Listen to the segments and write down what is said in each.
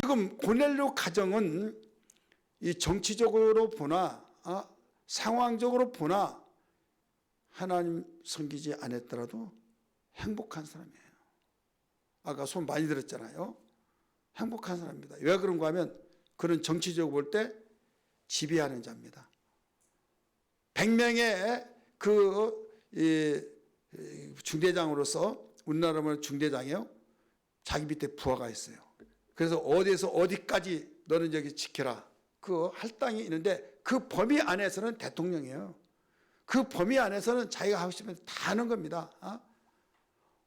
지금 고넬료 가정은 이 정치적으로 보나 상황적으로 보나 하나님 섬기지 않았더라도 행복한 사람이에요. 아까 손 많이 들었잖아요. 행복한 사람입니다. 왜 그런가 하면 그는 정치적으로 볼 때 지배하는 자입니다. 100명의 중대장으로서, 우리나라 보면 중대장이요, 자기 밑에 부하가 있어요. 그래서 어디에서 어디까지 너는 여기 지켜라, 그 할당이 있는데 그 범위 안에서는 대통령이에요. 그 범위 안에서는 자기가 하고 싶으면 다 하는 겁니다.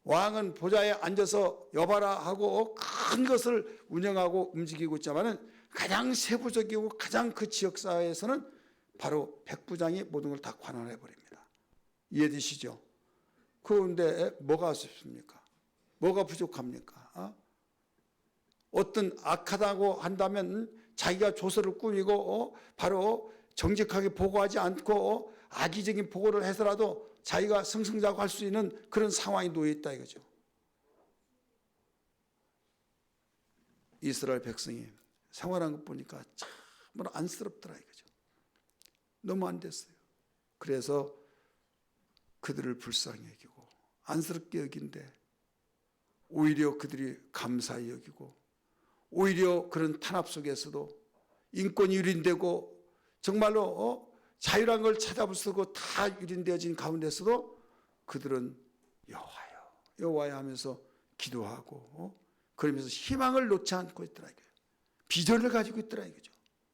왕은 보좌에 앉아서 여봐라 하고 큰 것을 운영하고 움직이고 있지만은 가장 세부적이고 가장 그 지역사회에서는 바로 백부장이 모든 걸 다 관할해 버립니다. 이해되시죠? 그런데 뭐가 아쉽습니까? 뭐가 부족합니까? 어떤 악하다고 한다면 자기가 조서를 꾸미고 바로 정직하게 보고하지 않고 악의적인 보고를 해서라도 자기가 승승장구할 수 있는 그런 상황이 놓여 있다 이거죠. 이스라엘 백성이 생활한 것 보니까 참으로 안쓰럽더라 이거죠. 너무 안 됐어요. 그래서 그들을 불쌍히 여기고 안쓰럽게 여긴데 오히려 그들이 감사히 여기고 오히려 그런 탄압 속에서도 인권이 유린되고 정말로 자유란 걸 찾아보고 다 유린되어진 가운데서도 그들은 여호와여 여호와여 하면서 기도하고 그러면서 희망을 놓지 않고 있더라 이거예요. 비전을 가지고 있더라 이거죠.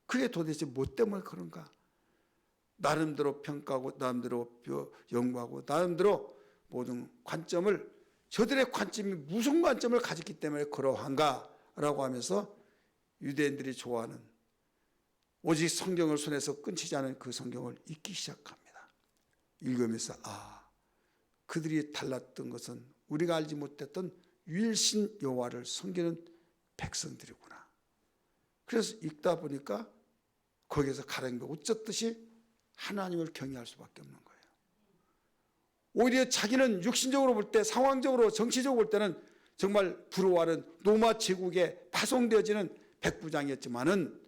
그게 도대체 뭐 때문에 그런가? 나름대로 평가하고 나름대로 연구하고 나름대로 모든 관점을, 저들의 관점이 무슨 관점을 가졌기 때문에 그러한가라고 하면서 유대인들이 좋아하는 오직 성경을 손에서 끊치지 않은 그 성경을 읽기 시작합니다. 읽으면서 그들이 달랐던 것은 우리가 알지 못했던 유일신 여호와를 섬기는 백성들이구나. 그래서 읽다 보니까 거기에서 가랑비 옷 젖듯이 하나님을 경외할 수밖에 없는 거예요. 오히려 자기는 육신적으로 볼 때, 상황적으로 정치적으로 볼 때는 정말 부러워하는 로마 제국에 파송되어지는 백부장이었지만은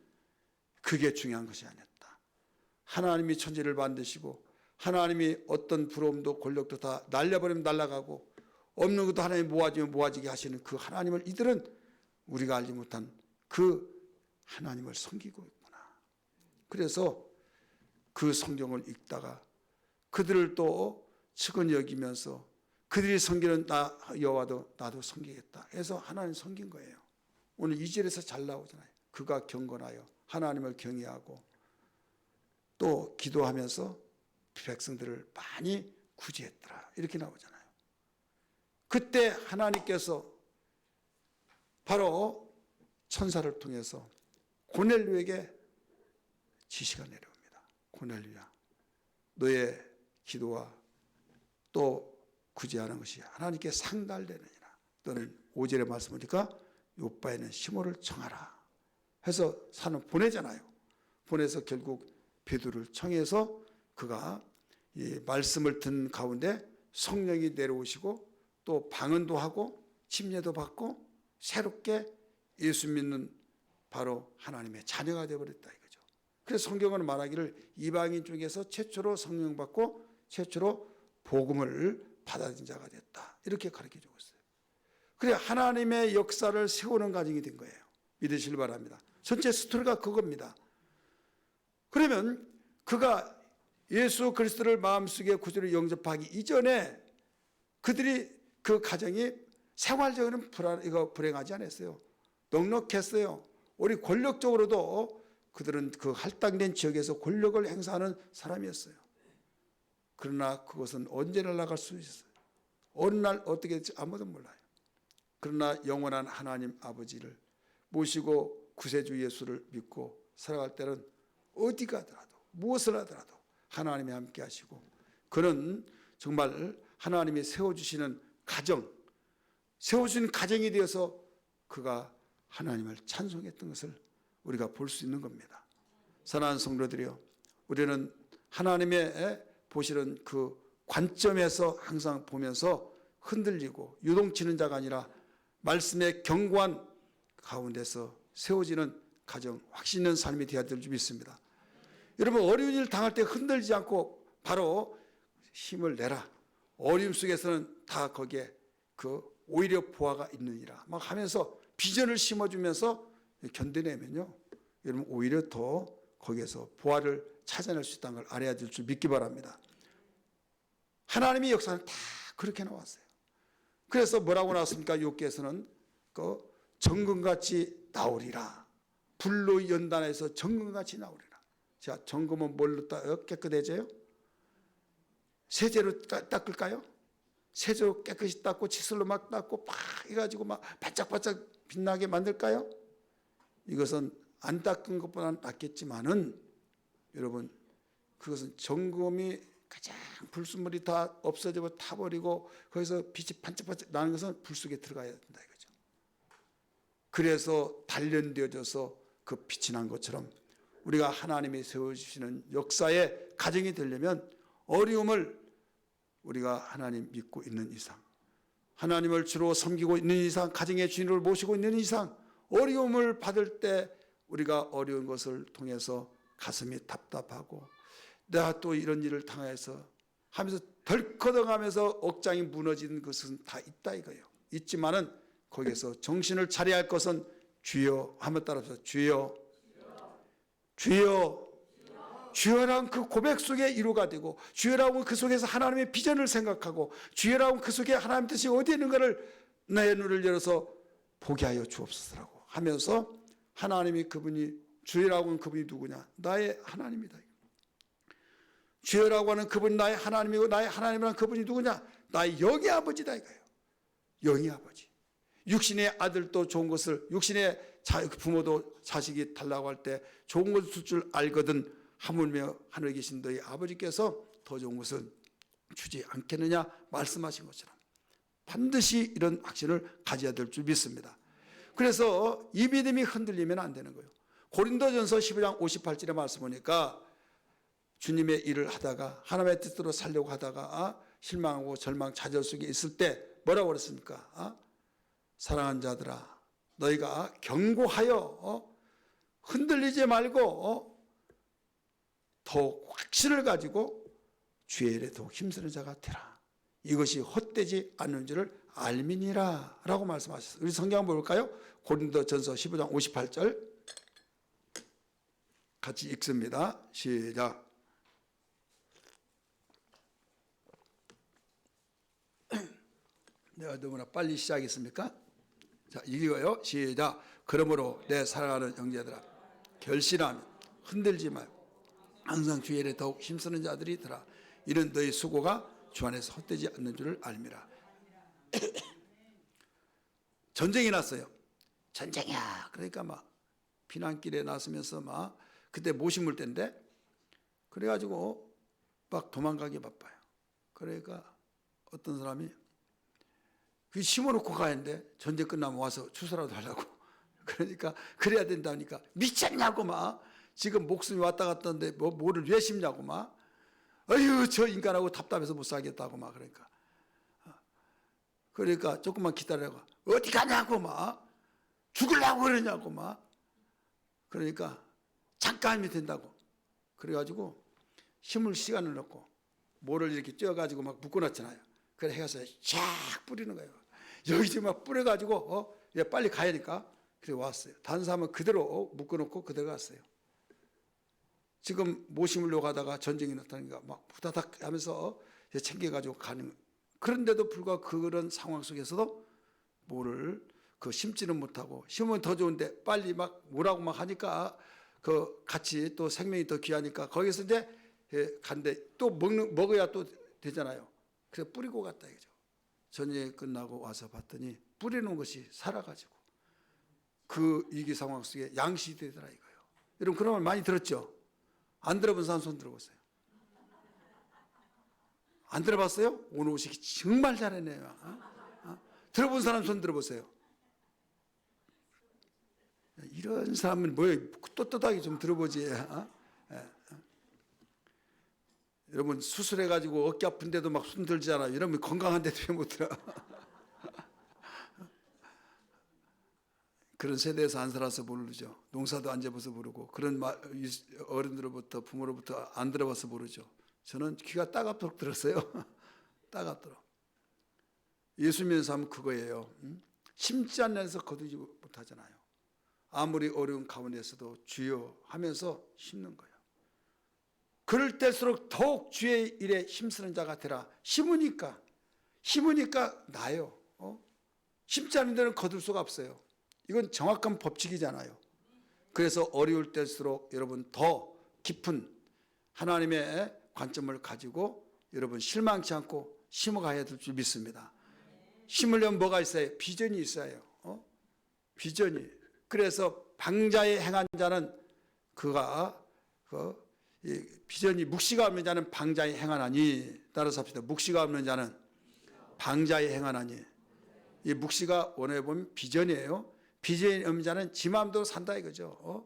그게 중요한 것이 아니었다. 하나님이 천지를 만드시고 하나님이 어떤 부러움도 권력도 다 날려버리면 날아가고 없는 것도 하나님이 모아지면 모아지게 하시는 그 하나님을 이들은 우리가 알지 못한 그 하나님을 섬기고 있구나. 그래서 그 성경을 읽다가 그들을 또 측은히 여기면서 그들이 섬기는 나 여호와도 나도 섬기겠다 해서 하나님 섬긴 거예요. 오늘 2절에서 잘 나오잖아요. 그가 경건하여 하나님을 경외하고 또 기도하면서 백성들을 많이 구제했더라 이렇게 나오잖아요. 그때 하나님께서 바로 천사를 통해서 고넬료에게 지시가 내려옵니다. 고넬료야, 너의 기도와 또 구제하는 것이 하나님께 상달되느니라. 너는 5절의 말씀이니까 요바에는 시몬을 청하라 해서 산을 보내잖아요. 보내서 결국 베드로를 청해서 그가 이 말씀을 듣는 가운데 성령이 내려오시고 또 방언도 하고 침례도 받고 새롭게 예수 믿는 바로 하나님의 자녀가 되어버렸다 이거죠. 그래서 성경은 말하기를 이방인 중에서 최초로 성령 받고 최초로 복음을 받아들인 자가 됐다 이렇게 가르쳐주고 있어요. 그래 하나님의 역사를 세우는 과정이 된 거예요. 믿으시길 바랍니다. 전체 스토리가 그겁니다. 그러면 그가 예수 그리스도를 마음속에 구주로 영접하기 이전에 그들이 그 가정이 생활적으로는 불행하지 않았어요. 넉넉했어요. 우리 권력적으로도 그들은 그 할당된 지역에서 권력을 행사하는 사람이었어요. 그러나 그것은 언제 날아갈 수 있어요. 어느 날 어떻게 될지 아무도 몰라요. 그러나 영원한 하나님 아버지를 모시고 구세주 예수를 믿고 살아갈 때는 어디 가더라도 무엇을 하더라도 하나님이 함께 하시고 그는 정말 하나님이 세워주시는 가정, 세워주신 가정이 되어서 그가 하나님을 찬송했던 것을 우리가 볼 수 있는 겁니다. 사랑하는 성도들이여, 우리는 하나님의 보시는 그 관점에서 항상 보면서 흔들리고 유동치는 자가 아니라 말씀에 견고한 가운데서 세워지는 가정, 확신 있는 삶이 되어야 될 줄 믿습니다. 여러분, 어려운 일 당할 때 흔들리지 않고 바로 힘을 내라. 어려움 속에서는 다 거기에 오히려 보화가 있느니라 막 하면서 비전을 심어주면서 견뎌내면요, 여러분 오히려 더 거기에서 보화를 찾아낼 수 있다는 걸 알아야 될 줄 믿기 바랍니다. 하나님의 역사는 다 그렇게 나왔어요. 그래서 뭐라고 나왔습니까? 욥기에서는 정금같이 나오리라. 불로 연단해서 정금같이 나오리라. 자, 정금은 뭘로 깨끗해져요? 세제로 닦을까요? 세제로 깨끗이 닦고 칫솔로 막 닦고 팍 해가지고 막 반짝반짝 빛나게 만들까요? 이것은 안 닦은 것보다는 낫겠지만은 여러분, 그것은 정금이 가장 불순물이 다 없어지고 타버리고 거기서 빛이 반짝반짝 나는 것은 불 속에 들어가야 된다 이거죠. 그래서 단련되어져서 그 빛이 난 것처럼 우리가 하나님이 세워주시는 역사의 가정이 되려면 어려움을 우리가 하나님 믿고 있는 이상, 하나님을 주로 섬기고 있는 이상, 가정의 주인을 모시고 있는 이상, 어려움을 받을 때 우리가 어려운 것을 통해서 가슴이 답답하고 내가 또 이런 일을 당해서 하면서 덜커덩하면서 억장이 무너지는 것은 다 있다 이거예요. 있지만은 거기에서 정신을 차려야 할 것은 주여 한번 따라서 주여, 주여, 주여라는 그 고백 속에 이루가 되고, 주여라고 그 속에서 하나님의 비전을 생각하고, 주여라고 그 속에 하나님 뜻이 어디에 있는가를 나의 눈을 열어서 보게 하여 주옵소서라고 하면서 하나님이 그분이 주여라고 하는 그분이 누구냐? 나의 하나님이다. 주여라고 하는 그분이 나의 하나님이고 나의 하나님이란 그분이 누구냐? 나의 영의 아버지다 이거예요. 영의 아버지. 육신의 아들도 좋은 것을, 육신의 부모도 자식이 달라고 할 때 좋은 것을 줄 줄 알거든 하물며 하늘에 계신 너희 아버지께서 더 좋은 것은 주지 않겠느냐 말씀하신 것처럼 반드시 이런 확신을 가져야 될 줄 믿습니다. 그래서 이 믿음이 흔들리면 안 되는 거예요. 고린도전서 15장 58절의 말씀 보니까 주님의 일을 하다가 하나님의 뜻대로 살려고 하다가 실망하고 절망 좌절 속에 있을 때 뭐라고 그랬습니까? 사랑하는 자들아, 너희가 견고하여 흔들리지 말고 더욱 확신을 가지고 주의 일에 더욱 힘쓰는 자가 되라. 이것이 헛되지 않는 줄을 알미니라 라고 말씀하셨어요. 우리 성경 한번 볼까요? 고린도전서 15장 58절 같이 읽습니다. 시작. 내가 너무나 빨리 시작했습니까? 자, 이거요. 시작. 그러므로 내 사랑하는 형제들아, 결실하면 흔들지 말고 항상 주의 일에 더욱 힘쓰는 자들이 더라. 이런 너희 수고가 주 안에서 헛되지 않는 줄을 알미라. 전쟁이 났어요. 전쟁이야. 그러니까 막 피난길에 나서면서 막 그때 모심을 때인데 그래가지고 막 도망가기 바빠요. 그러니까 어떤 사람이 그 심어놓고 가야하는데 전쟁 끝나면 와서 추수라도 하려고. 그러니까 그래야 된다니까 미쳤냐고 막 지금 목숨이 왔다 갔다 하는데 뭐를 왜 심냐고 막 어휴 저 인간하고 답답해서 못 살겠다고 막 그러니까 조금만 기다려고 어디 가냐고 막 죽으려고 그러냐고 막 그러니까 잠깐이면 된다고 그래가지고 힘을 시간을 넣고 뭐를 이렇게 쪄가지고 막 묶어놨잖아요. 그래 해가서 쫙 뿌리는 거예요. 여기서 막 뿌려가지고 빨리 가야 하니까 그래 왔어요. 다른 사람은 그대로 묶어놓고 그대로 갔어요. 지금 모심으로 가다가 전쟁이 났다니까 막 후다닥 하면서 챙겨가지고 가는. 그런데도 불구하고 그런 상황 속에서도 뭐를 심지는 못하고 심으면 더 좋은데 빨리 막 뭐라고 막 하니까 그 같이 또 생명이 더 귀하니까 거기서 이제 간데 또 먹어야 또 되잖아요. 그래서 뿌리고 갔다 이거죠. 전쟁이 끝나고 와서 봤더니 뿌리는 것이 살아가지고 그 위기 상황 속에 양식이 되더라 이거예요. 여러분 그런 말 많이 들었죠? 안 들어본 사람 손 들어보세요. 안 들어봤어요? 오늘 오시기 정말 잘했네요. 들어본 사람 손 들어보세요. 이런 사람은 뭐예요? 떳떳하게 좀 들어보지. 여러분 수술해가지고 어깨 아픈데도 막 손 들잖아요. 이러면 건강한데도 왜 못 들어? 그런 세대에서 안 살아서 모르죠. 농사도 안 접어서 모르고 그런 어른들로부터 부모로부터 안 들어봐서 모르죠. 저는 귀가 따갑도록 들었어요. 따갑도록. 예수 믿는 사람은 그거예요. 심지 않는 데서 거두지 못하잖아요. 아무리 어려운 가운데서도 주여 하면서 심는 거예요. 그럴 때일수록 더욱 주의 일에 힘쓰는 자가 되라. 심으니까 나요. 심지 않은 데는 거둘 수가 없어요. 이건 정확한 법칙이잖아요. 그래서 어려울 때일수록 여러분 더 깊은 하나님의 관점을 가지고 여러분 실망치 않고 심어가야 될 줄 믿습니다. 심으려면 뭐가 있어요? 비전이 있어요. 비전이. 그래서 방자에 행한 자는 그가 비전이 묵시가 없는 자는 방자에 행하나니. 따라서 합시다. 묵시가 없는 자는 방자에 행하나니. 이 묵시가 원어에 보면 비전이에요. 비전이 없는 자는 지 마음대로 산다 이거죠.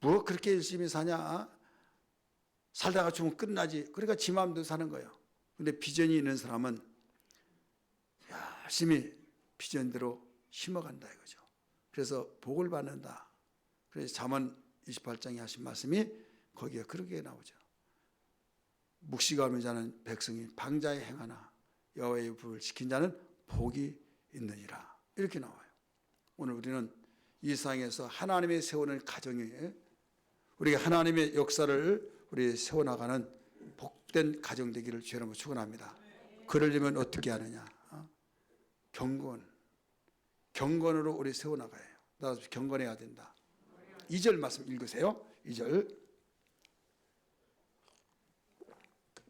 뭐 그렇게 열심히 사냐? 살다가 죽으면 끝나지. 그러니까 지 마음대로 사는 거예요. 근데 비전이 있는 사람은 열심히 비전대로 심어간다 이거죠. 그래서 복을 받는다. 그래서 잠언 28장에 하신 말씀이 거기에 그렇게 나오죠. 묵시가 없는 자는 백성이 방자에 행하나 여호와의 불을 지킨 자는 복이 있느니라. 이렇게 나와요. 오늘 우리는 이 세상에서 하나님의 세우는 가정에 우리가 하나님의 역사를 우리 세워나가는 복된 가정 되기를 주의 이름으로 축원합니다. 그러려면 어떻게 하느냐? 경건으로 우리 세워나가야 해요. 나도 경건해야 된다. 2절 말씀 읽으세요. 2절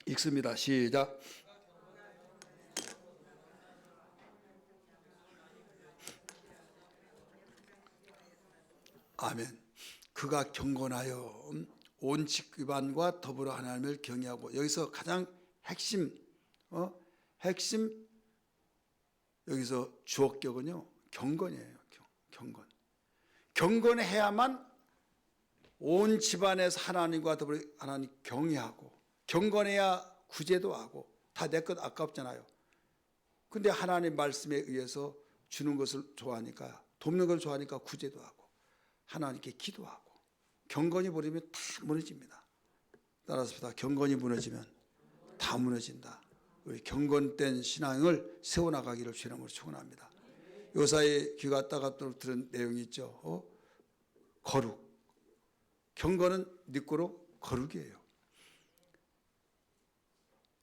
읽습니다. 시작. 아멘. 그가 경건하여 온 직위반과 더불어 하나님을 경외하고. 여기서 가장 핵심 여기서 주어격은요 경건이에요. 경건해야만 온 집안에서 하나님과 더불어 하나님 경외하고, 경건해야 구제도 하고. 다 내 것 아깝잖아요. 근데 하나님 말씀에 의해서 주는 것을 좋아하니까, 돕는 걸 좋아하니까 구제도 하고 하나님께 기도하고. 경건이 버리면 다 무너집니다. 따라서 다 경건이 무너지면 다 무너진다. 우리 경건된 신앙을 세워나가기를 주의 이름으로 축원합니다. 요사이 귀가 따갑도록 들은 내용이 있죠. 거룩. 경건은 니꼬로 거룩이에요.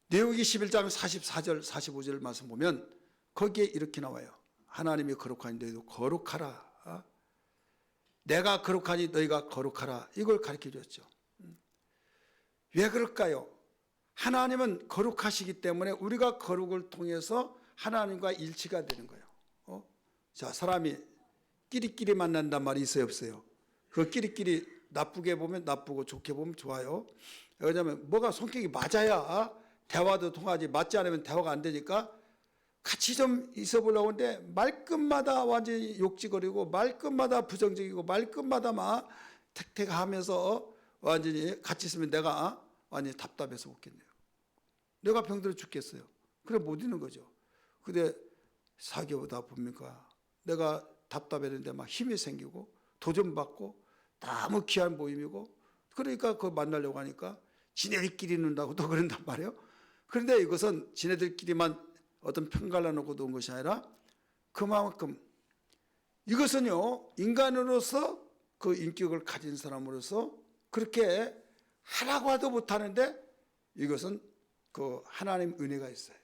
레위기 11장 44절 45절 말씀 보면 거기에 이렇게 나와요. 하나님이 거룩하니 너희도 거룩하라. 내가 거룩하니 너희가 거룩하라. 이걸 가르쳐 줬죠. 왜 그럴까요? 하나님은 거룩하시기 때문에 우리가 거룩을 통해서 하나님과 일치가 되는 거예요. 자, 사람이 끼리끼리 만난단 말이 있어요, 없어요? 그 끼리끼리 나쁘게 보면 나쁘고 좋게 보면 좋아요. 왜냐하면 뭐가 성격이 맞아야 대화도 통하지. 맞지 않으면 대화가 안 되니까 같이 좀 있어 보려고 하는데 말끝마다 완전히 욕지거리고 말끝마다 부정적이고 말끝마다 막 택택하면서 완전히 같이 있으면 내가 완전히 답답해서 웃겠네요. 내가 병들어 죽겠어요. 그래 못 있는 거죠. 근데 사귀어보다 보니까 내가 답답했는데 막 힘이 생기고 도전받고 너무 귀한 모임이고, 그러니까 그거 만나려고 하니까 지네들끼리 있는다고 또 그런단 말이에요. 그런데 이것은 지네들끼리만 어떤 평가를 놓고 온 것이 아니라 그만큼 이것은요 인간으로서 그 인격을 가진 사람으로서 그렇게 하라고 해도 못하는데 이것은 그 하나님 은혜가 있어요.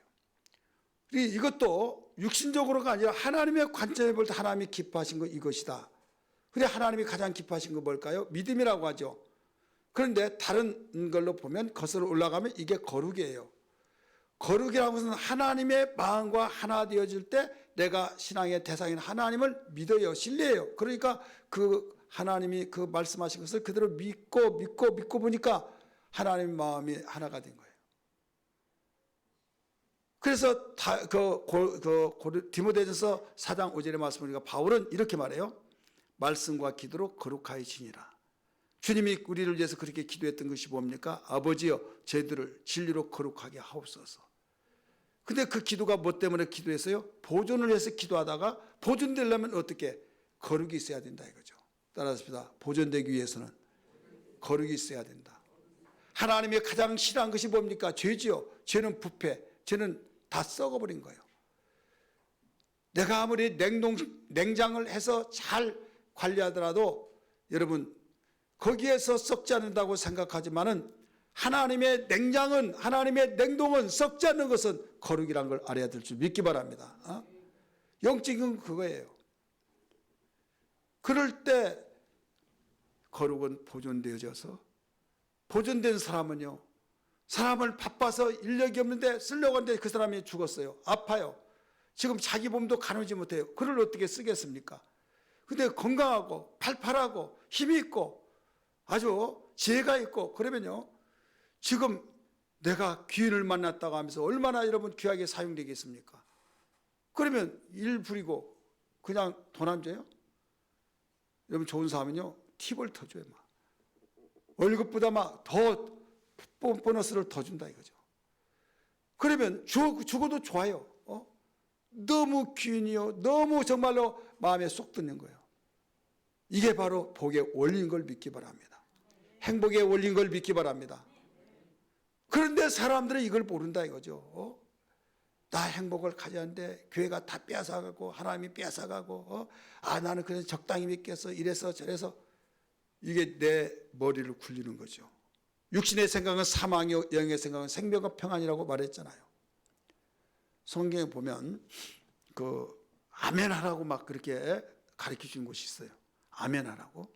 이것도 육신적으로가 아니라 하나님의 관점에 볼 때 하나님이 기뻐하신 거 이것이다. 그래 하나님이 가장 기뻐하신 거 뭘까요? 믿음이라고 하죠. 그런데 다른 걸로 보면 거슬러 올라가면 이게 거룩이에요. 거룩이라는 것은 하나님의 마음과 하나 되어질 때 내가 신앙의 대상인 하나님을 믿어요. 신뢰해요. 그러니까 그 하나님이 그 말씀하신 것을 그대로 믿고 보니까 하나님의 마음이 하나가 된 거예요. 그래서 디모데전서 4장 5절의 말씀을 우리가 바울은 이렇게 말해요. 말씀과 기도로 거룩하여 지니라. 주님이 우리를 위해서 그렇게 기도했던 것이 뭡니까? 아버지여 저희들을 진리로 거룩하게 하옵소서. 근데 그 기도가 뭐 때문에 기도했어요? 보존을 해서 기도하다가 보존되려면 어떻게? 거룩이 있어야 된다 이거죠. 따라하십시다. 보존되기 위해서는 거룩이 있어야 된다. 하나님이 가장 싫어하는 것이 뭡니까? 죄지요. 죄는 부패. 죄는 다 썩어버린 거예요. 내가 아무리 냉장을 해서 잘 관리하더라도 여러분 거기에서 썩지 않는다고 생각하지만은 하나님의 냉장은, 하나님의 냉동은 썩지 않는 것은 거룩이란 걸 알아야 될 줄 믿기 바랍니다. 영적인 그거예요. 그럴 때 거룩은 보존되어져서, 보존된 사람은요, 사람을 바빠서 인력이 없는데 쓰려고 하는데 그 사람이 죽었어요. 아파요. 지금 자기 몸도 가누지 못해요. 그를 어떻게 쓰겠습니까? 근데 건강하고 팔팔하고 힘이 있고 아주 지혜가 있고 그러면요, 지금 내가 귀인을 만났다고 하면서 얼마나 여러분 귀하게 사용되겠습니까? 그러면 일 부리고 그냥 돈 안 줘요? 여러분 좋은 사람은요 팁을 더 줘요. 막 월급보다 막 더 보너스를 더 준다 이거죠. 그러면 죽어도 좋아요. 너무 귀인이요, 너무 정말로 마음에 쏙 드는 거예요. 이게 바로 복의 원리인 걸 믿기 바랍니다. 행복의 원리인 걸 믿기 바랍니다. 그런데 사람들은 이걸 모른다 이거죠. 나 행복을 가졌는데 교회가 다 빼앗아가고 하나님이 빼앗아가고 나는 그냥 적당히 믿겠어 이래서 저래서, 이게 내 머리를 굴리는 거죠. 육신의 생각은 사망이요 영의 생각은 생명과 평안이라고 말했잖아요. 성경에 보면 그 아멘하라고 막 그렇게 가르쳐 주는 곳이 있어요. 아멘하라고.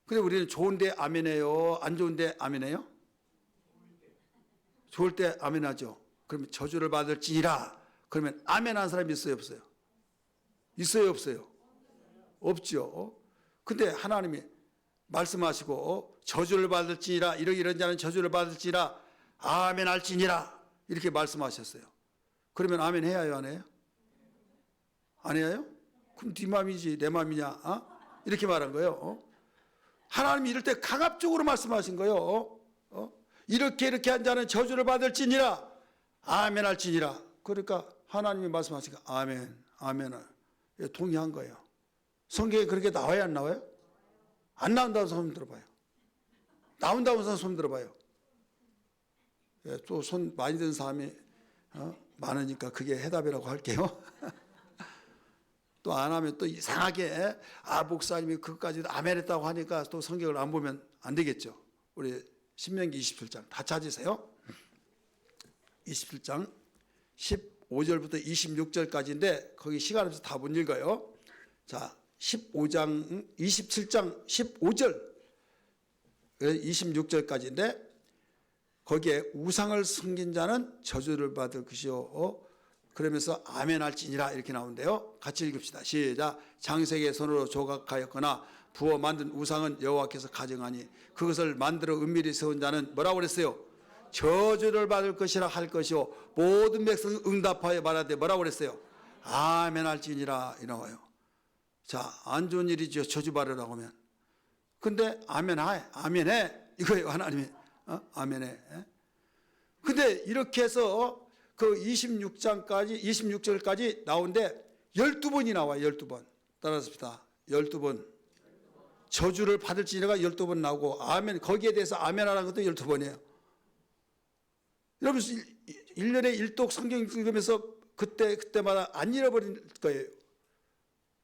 근데 우리는 좋은데 아멘해요, 안 좋은데 아멘해요? 좋을 때 아멘하죠. 그러면 저주를 받을지니라. 그러면 아멘한 사람이 있어요 없어요? 있어요 없어요? 없죠. 근데 하나님이 말씀하시고 저주를 받을지니라, 이런 자는 저주를 받을지니라, 아멘할지니라 이렇게 말씀하셨어요. 그러면 아멘 해야 해요 안 해요? 안 해요? 그럼 네 맘이지 내 맘이냐? 이렇게 말한 거예요. 하나님이 이럴 때 강압적으로 말씀하신 거예요. 이렇게 한 자는 저주를 받을지니라, 아멘할지니라. 그러니까 하나님이 말씀하시니까 아멘을 동의한 거예요. 성경에 그렇게 나와요 안 나와요? 안 나온다는 손 들어봐요. 나온다는 손 들어봐요. 또 손 많이 든 사람이 많으니까 그게 해답이라고 할게요. 또 안 하면 또 이상하게 목사님이 그것까지 아멘했다고 하니까 또 성경을 안 보면 안 되겠죠. 우리 신명기 27장 다 찾으세요. 27장 15절부터 26절까지인데 거기 시간 없어서 다 못 읽어요. 자, 27장 15절 26절까지인데 거기에 우상을 섬긴 자는 저주를 받을 것이요, 그러면서 아멘할지니라 이렇게 나오는데요. 같이 읽읍시다. 시작. 장색의 손으로 조각하였거나 부어 만든 우상은 여호와께서 가정하니 그것을 만들어 은밀히 세운 자는 뭐라고 그랬어요? 저주를 받을 것이라 할 것이요, 모든 백성 응답하여 말하되 뭐라고 그랬어요? 아멘할지니라 이 나와요. 자, 안 좋은 일이죠 저주 받으라고 하면. 근데 아멘해 이거예요. 하나님이 아멘해. 근데 이렇게 해서 그 26절까지 나오는데 12번이 나와요. 12번. 따라합시다. 12번. 저주를 받을지니가 12번 나오고 아멘, 거기에 대해서 아멘하라는 것도 12번이에요. 여러분 1년에 1독 성경 읽으면서 그때마다 안 잃어버릴 거예요.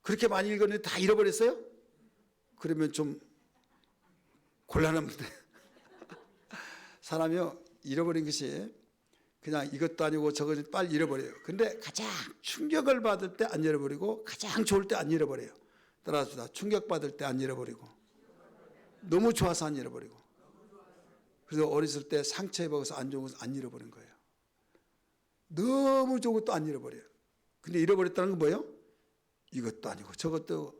그렇게 많이 읽었는데 다 잃어버렸어요? 그러면 좀 곤란합니다. 사람이요 잃어버린 것이 그냥 이것도 아니고 저것도 빨리 잃어버려요. 근데 가장 충격을 받을 때 안 잃어버리고 가장 좋을 때 안 잃어버려요. 따라합시다. 충격받을 때 안 잃어버리고 너무 좋아서 안 잃어버리고. 그래서 어렸을 때 상처 입어서 안 좋은 것을 안 잃어버린 거예요. 너무 좋은 것도 안 잃어버려요. 근데 잃어버렸다는 건 뭐예요? 이것도 아니고 저것도.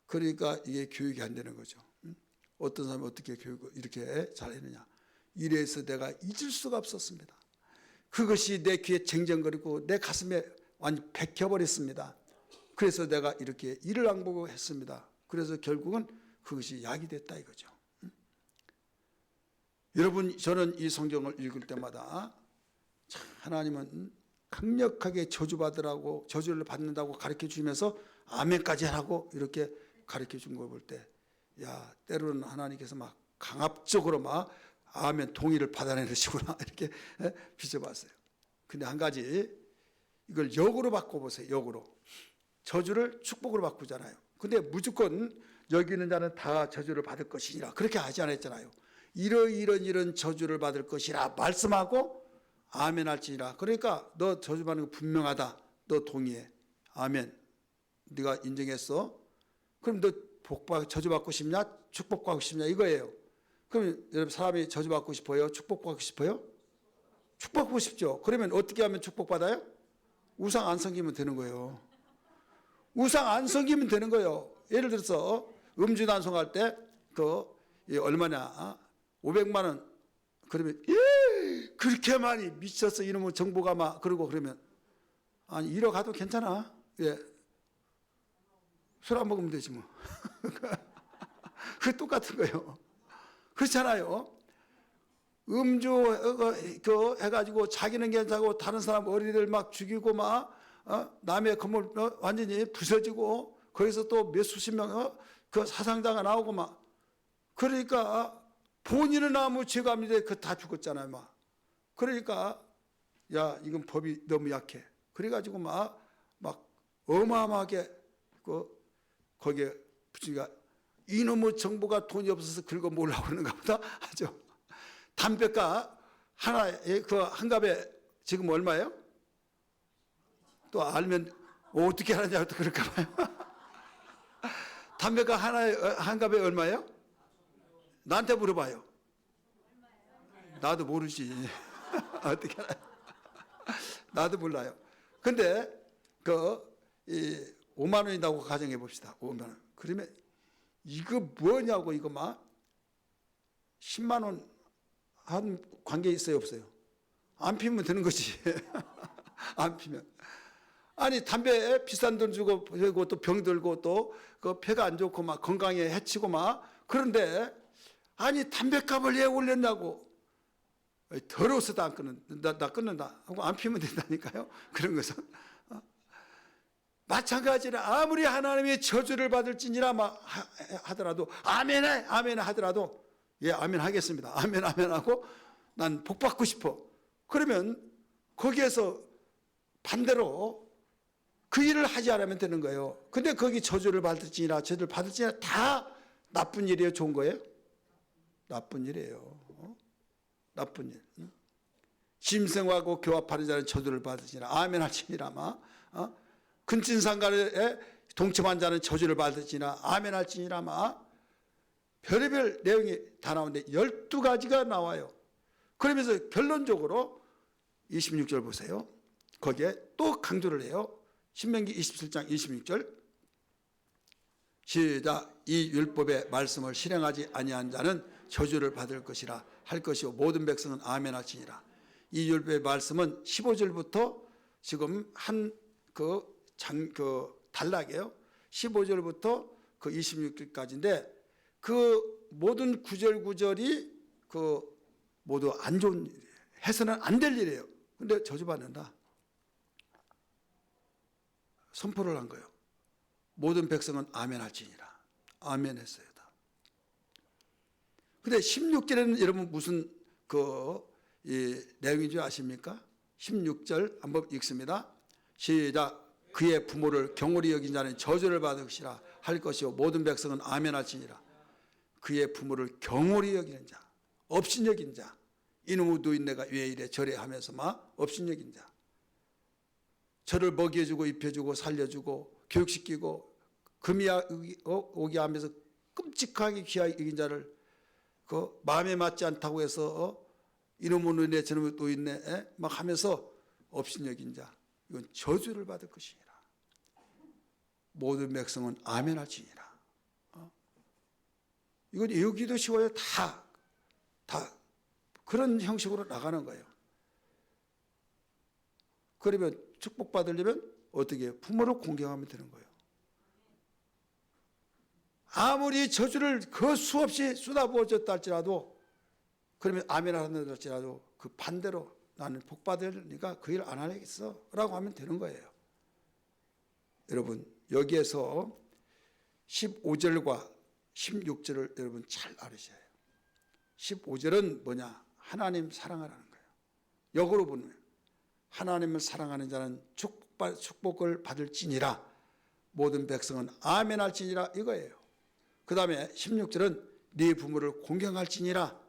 그러니까 이게 교육이 안 되는 거죠. 어떤 사람이 어떻게 교육을 이렇게 잘했느냐. 이래서 내가 잊을 수가 없었습니다. 그것이 내 귀에 쟁쟁거리고 내 가슴에 완전 박혀버렸습니다. 그래서 내가 이렇게 이를 앙보고 했습니다. 그래서 결국은 그것이 약이 됐다 이거죠. 여러분, 저는 이 성경을 읽을 때마다 참 하나님은 강력하게 저주받으라고, 저주를 받는다고 가르쳐 주면서 아멘까지 하라고 이렇게 가르쳐 준 거 볼 때, 야, 때로는 하나님께서 막 강압적으로 막 아멘 동의를 받아내시구나 이렇게 비춰봤어요. 근데 한 가지, 이걸 역으로 바꿔보세요. 역으로. 저주를 축복으로 바꾸잖아요. 근데 무조건 여기 있는 자는 다 저주를 받을 것이니라 그렇게 하지 않았잖아요. 이런 저주를 받을 것이라 말씀하고 아멘 할지니라. 그러니까 너 저주받는 거 분명하다. 너 동의해. 아멘. 네가 인정했어. 그럼 너 저주받고 싶냐? 축복받고 싶냐? 이거예요. 그럼 여러분, 사람이 저주받고 싶어요? 축복받고 싶어요? 축복받고 싶죠. 그러면 어떻게 하면 축복받아요? 우상 안 섬기면 되는 거예요. 우상 안 섬기면 되는 거예요. 예를 들어서 음주 단속할 때 얼마냐? 500만 원. 그러면 그렇게 많이 미쳤어 이놈의 정보가 막 그러고 그러면 아니 1억 가도 괜찮아. 예. 술 안 먹으면 되지 뭐. 그 똑같은 거예요. 그렇잖아요. 음주 해가지고 자기는 괜찮고 다른 사람 어린이들 막 죽이고 막 남의 건물 완전히 부서지고 거기서 또 몇 수십 명 그 사상자가 나오고 막 그러니까 본인은 아무 죄가 없는데 그 다 죽었잖아요 막. 그러니까 야 이건 법이 너무 약해. 그래가지고 막 어마어마하게 거기에 붙이니까 이놈의 정보가 돈이 없어서 긁어 모으려고 그러는가 보다 하죠. 담배가 하나에 한 갑에 지금 얼마예요? 또 알면 어떻게 하느냐고 또 그럴까 봐요. 담배가 하나에 한 갑에 얼마예요? 나한테 물어봐요. 나도 모르지. 어떻게 알아요? 나도 몰라요. 근데 5만 원이라고 가정해 봅시다. 5만 원. 그러면 이거 뭐냐고 이거 막 10만 원 한 관계 있어요 없어요? 안 피면 되는 거지. 안 피면. 아니 담배 비싼 돈 주고 그리고 또 병 들고 또 그 폐가 안 좋고 막 건강에 해치고 막 그런데 아니 담배값을 왜 올렸냐고. 더러워서도 안 끊는다. 나 끊는다 하고 안 피면 된다니까요. 그런 것은. 마찬가지로 아무리 하나님의 저주를 받을지니라 막 하더라도 아멘해 아멘 하더라도 예 아멘 하겠습니다. 아멘 아멘 하고 난 복 받고 싶어. 그러면 거기에서 반대로 그 일을 하지 않으면 되는 거예요. 근데 거기 저주를 받을지니라 저주를 받을지니라 다 나쁜 일이에요? 좋은 거예요? 나쁜 일이에요. 나쁜 일. 짐승하고 교합하는 자는 저주를 받을지니라 아멘 할지니라 막 근친상간에 동침한 자는 저주를 받을지니라 아멘 할지니라 막 별의별 내용이 다 나오는데 12가지가 나와요. 그러면서 결론적으로 26절 보세요. 거기에 또 강조를 해요. 신명기 27장 26절 시작. 이 율법의 말씀을 실행하지 아니한 자는 저주를 받을 것이라 할 것이요 모든 백성은 아멘 할지니라. 이 율법의 말씀은 15절부터 지금 단락이에요. 15절부터 26절까지인데 그 모든 구절이 모두 안 좋은 일이에요. 해서는 안 될 일이에요. 근데 저주받는다. 선포를 한 거예요. 모든 백성은 아멘 할지니라. 아멘 했어요. 다. 근데 16절에는 여러분 무슨 내용인지 아십니까? 16절 한번 읽습니다. 시작. 그의 부모를 경홀히 여긴 자는 저주를 받을 것이라 할 것이요 모든 백성은 아멘 할지니라. 그의 부모를 경홀히 여기는 자, 업신여긴 자, 이놈의 노인네가 왜 이래 저래 하면서 막 업신여긴 자, 저를 먹여주고 입혀주고 살려주고 교육시키고 금이 오게 하면서 끔찍하게 귀하게 여긴 자를 마음에 맞지 않다고 해서 이놈의 노인네 저놈의 노인네 막 하면서 업신여긴 자, 이건 저주를 받을 것이니라. 모든 백성은 아멘 할지니라. 이건 외우기도 쉬워요. 다 그런 형식으로 나가는 거예요. 그러면 축복받으려면 어떻게 해요? 부모를 공경하면 되는 거예요. 아무리 저주를 그 수없이 쏟아부어졌다 할지라도 그러면 아멘 하는 할지라도 그 반대로 나는 복 받으니까 그 일 안 하겠어 라고 하면 되는 거예요. 여러분 여기에서 15절과 16절을 여러분 잘 알으셔야 해요. 15절은 뭐냐? 하나님 사랑하라는 거예요. 역으로 보면 하나님을 사랑하는 자는 축복을 받을지니라, 모든 백성은 아멘 할지니라 이거예요. 그 다음에 16절은 네 부모를 공경할지니라,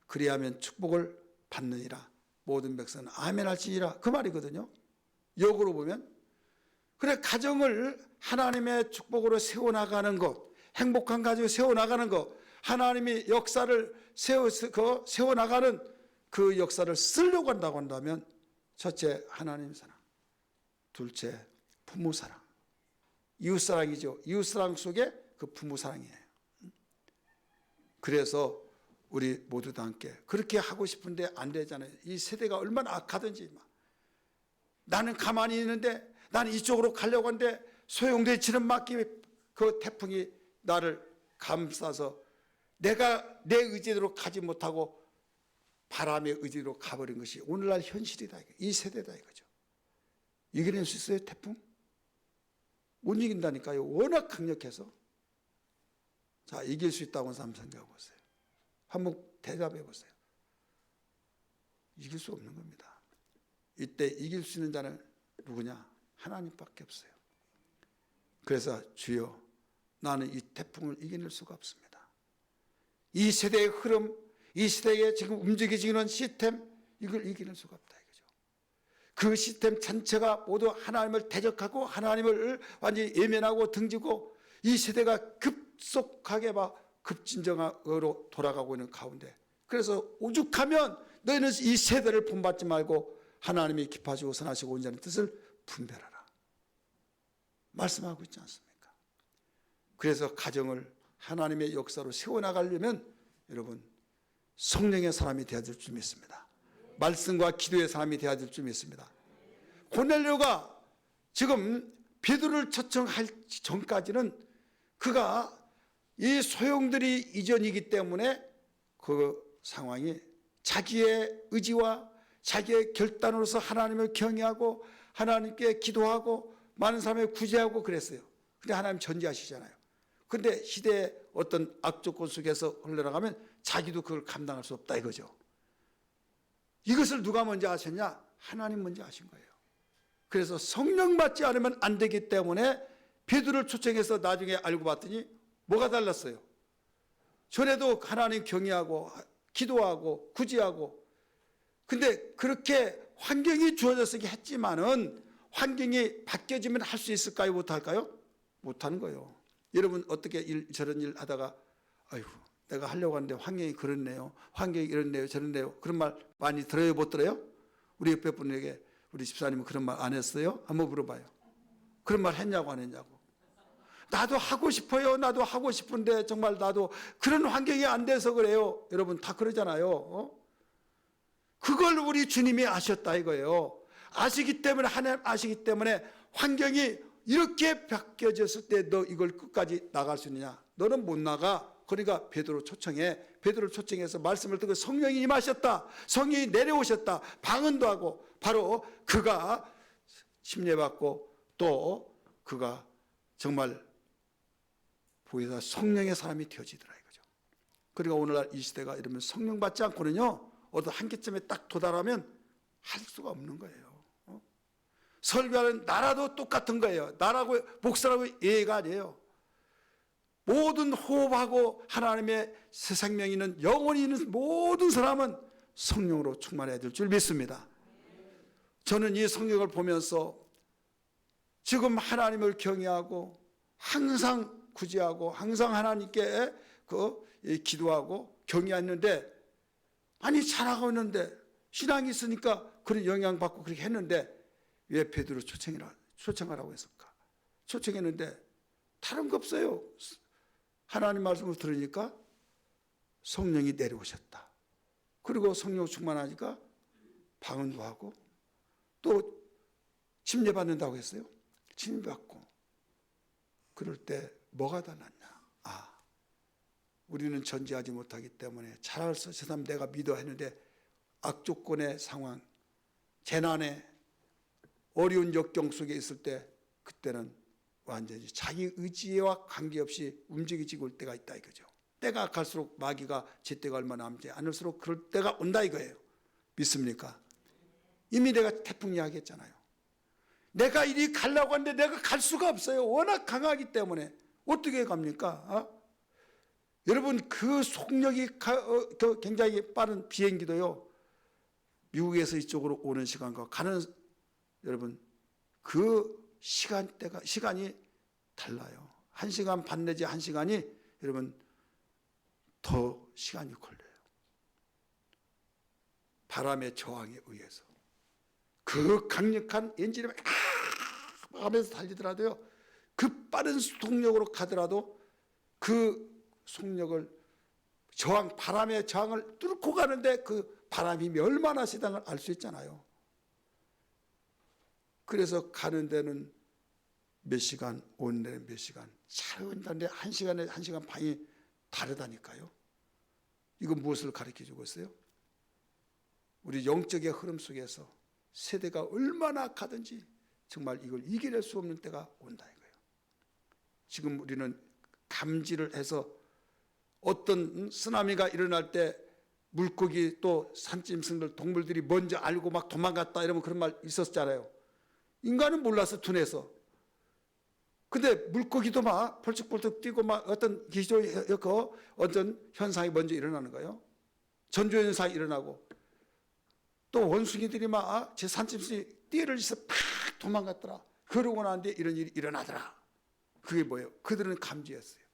그리하면 축복을 받느니라, 모든 백성은 아멘 할지니라 그 말이거든요. 역으로 보면 그래, 가정을 하나님의 축복으로 세워나가는 것, 행복한 가정을 세워나가는 것, 하나님이 역사를 세워나가는 그 역사를 쓰려고 한다고 한다면 첫째 하나님 사랑, 둘째 부모 사랑, 이웃사랑이죠. 이웃사랑 속에 그 부모 사랑이에요. 그래서 우리 모두 다 함께 그렇게 하고 싶은데 안 되잖아요. 이 세대가 얼마나 악하든지 나는 가만히 있는데, 나는 이쪽으로 가려고 하는데 소용돌이치는 막기 그 태풍이 나를 감싸서 내가 내 의지대로 가지 못하고 바람의 의지로 가버린 것이 오늘날 현실이다. 이 세대다 이거죠. 이겨낼 수 있어요? 태풍? 못 이긴다니까요. 워낙 강력해서. 자, 이길 수 있다고 한번 생각해 보세요. 한번 대답해 보세요. 이길 수 없는 겁니다. 이때 이길 수 있는 자는 누구냐? 하나님밖에 없어요. 그래서 주여, 나는 이 태풍을 이겨낼 수가 없습니다. 이 세대의 흐름, 이 세대에 지금 움직이지는 시스템, 이걸 이겨낼 수가 없다 이거죠. 그 시스템 전체가 모두 하나님을 대적하고 하나님을 완전히 예면하고 등지고 이 세대가 급속하게 급진정으로 돌아가고 있는 가운데, 그래서 오죽하면 너희는 이 세대를 본받지 말고 하나님이 기뻐하시고 선하시고 온전한 뜻을 분별하라 말씀하고 있지 않습니까? 그래서 가정을 하나님의 역사로 세워나가려면 여러분 성령의 사람이 되어야 될 줄 믿습니다. 말씀과 기도의 사람이 되어야 될 줄 믿습니다. 고넬료가 지금 베드로를 초청할 전까지는 그가 이 소용돌이 이전이기 때문에 그 상황이 자기의 의지와 자기의 결단으로서 하나님을 경외하고 하나님께 기도하고 많은 사람을 구제하고 그랬어요. 근데 하나님 전지하시잖아요. 근데 시대의 어떤 악조건 속에서 흘러나가면 자기도 그걸 감당할 수 없다 이거죠. 이것을 누가 먼저 하셨냐? 하나님 먼저 하신 거예요. 그래서 성령 받지 않으면 안 되기 때문에 베드로를 초청해서 나중에 알고 봤더니 뭐가 달랐어요? 전에도 하나님 경외하고 기도하고 구제하고, 근데 그렇게 환경이 주어졌으니 했지만은 환경이 바뀌어지면 할 수 있을까요? 못할까요? 못하는 거예요. 여러분 어떻게 저런 일 하다가 아이고 내가 하려고 하는데 환경이 그렇네요, 환경이 이렇네요 저렇네요, 그런 말 많이 들어요 못 들어요? 우리 옆에 분에게 우리 집사님은 그런 말 안 했어요? 한번 물어봐요. 그런 말 했냐고 안 했냐고. 나도 하고 싶어요. 나도 하고 싶은데 정말 나도 그런 환경이 안 돼서 그래요. 여러분 다 그러잖아요. 그걸 우리 주님이 아셨다 이거예요. 아시기 때문에, 하나님 아시기 때문에 환경이 이렇게 바뀌어졌을 때 너 이걸 끝까지 나갈 수 있느냐? 너는 못 나가. 그러니까 베드로 초청해. 베드로를 초청해서 말씀을 듣고 성령이 임하셨다. 성령이 내려오셨다. 방언도 하고 바로 그가 침례받고 또 그가 정말 보이다 성령의 사람이 되어지더라 이거죠. 그러니까 오늘날 이 시대가 이러면 성령 받지 않고는요 어떤 한계점에 딱 도달하면 할 수가 없는 거예요. 설교하는 나라도 똑같은 거예요. 나라고 목사라고 예가 아니에요. 모든 호흡하고 하나님의 새 생명이 있는 영혼이 있는 모든 사람은 성령으로 충만해야 될 줄 믿습니다. 저는 이 성경을 보면서 지금 하나님을 경외하고 항상 구제하고 항상 하나님께 기도하고 경외했는데, 아니 잘하고 있는데 신앙이 있으니까 그런 영향받고 그렇게 했는데 왜 베드로 초청하라고 했을까? 초청했는데 다른 거 없어요. 하나님 말씀을 들으니까 성령이 내려오셨다. 그리고 성령 충만하니까 방언도 하고 또 침례받는다고 했어요. 침례받고 그럴 때 뭐가 달랐냐? 우리는 전지하지 못하기 때문에 잘할 수 있는 사람 내가 믿어 했는데 악조건의 상황, 재난에 어려운 역경 속에 있을 때 그때는 완전히 자기 의지와 관계없이 움직여지고 올 때가 있다 이거죠. 때가 갈수록 마귀가 제 때가 얼마 남지 않을수록 그럴 때가 온다 이거예요. 믿습니까? 이미 내가 태풍 이야기했잖아요. 내가 이리 가려고 하는데 내가 갈 수가 없어요. 워낙 강하기 때문에. 어떻게 갑니까? 여러분 그 속력이 굉장히 빠른 비행기도요, 미국에서 이쪽으로 오는 시간과 가는, 여러분 그 시간이 달라요. 1시간 반 내지 1시간이 여러분 더 시간이 걸려요. 바람의 저항에 의해서. 그 강력한 엔진이 막 하면서 달리더라도요, 그 빠른 속력으로 가더라도 그 속력을 바람의 저항을 뚫고 가는데 그 바람 힘이 얼마나 세다는 걸 알 수 있잖아요. 그래서 가는 데는 몇 시간, 오는 데는 몇 시간, 잘 온다는데 1시간에 1시간 반이 다르다니까요. 이거 무엇을 가르쳐 주고 있어요? 우리 영적의 흐름 속에서 세대가 얼마나 가든지 정말 이걸 이겨낼 수 없는 때가 온다 이거예요. 지금 우리는 감지를 해서 어떤 쓰나미가 일어날 때 물고기 또 산짐승들 동물들이 먼저 알고 막 도망갔다 이러면 그런 말 있었잖아요. 인간은 몰라서 둔해서. 근데 물고기도 막 벌쩍벌쩍 뛰고 막 어떤 어떤 현상이 먼저 일어나는 거예요. 전조현상이 일어나고, 또 원숭이들이 막 제 산짐승이 띠를 져서 팍 도망갔더라. 그러고 나는데 이런 일이 일어나더라. 그게 뭐예요? 그들은 감지했어요.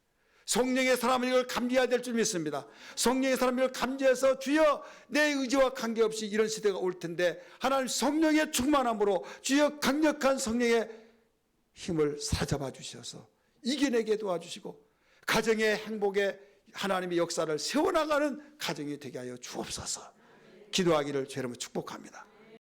성령의 사람은 이걸 감지해야 될 줄 믿습니다. 성령의 사람은 이걸 감지해서 주여 내 의지와 관계없이 이런 시대가 올 텐데 하나님 성령의 충만함으로 주여 강력한 성령의 힘을 사잡아 주셔서 이겨내게 도와주시고 가정의 행복에 하나님의 역사를 세워나가는 가정이 되게 하여 주옵소서. 기도하기를 제 이름으로 축복합니다.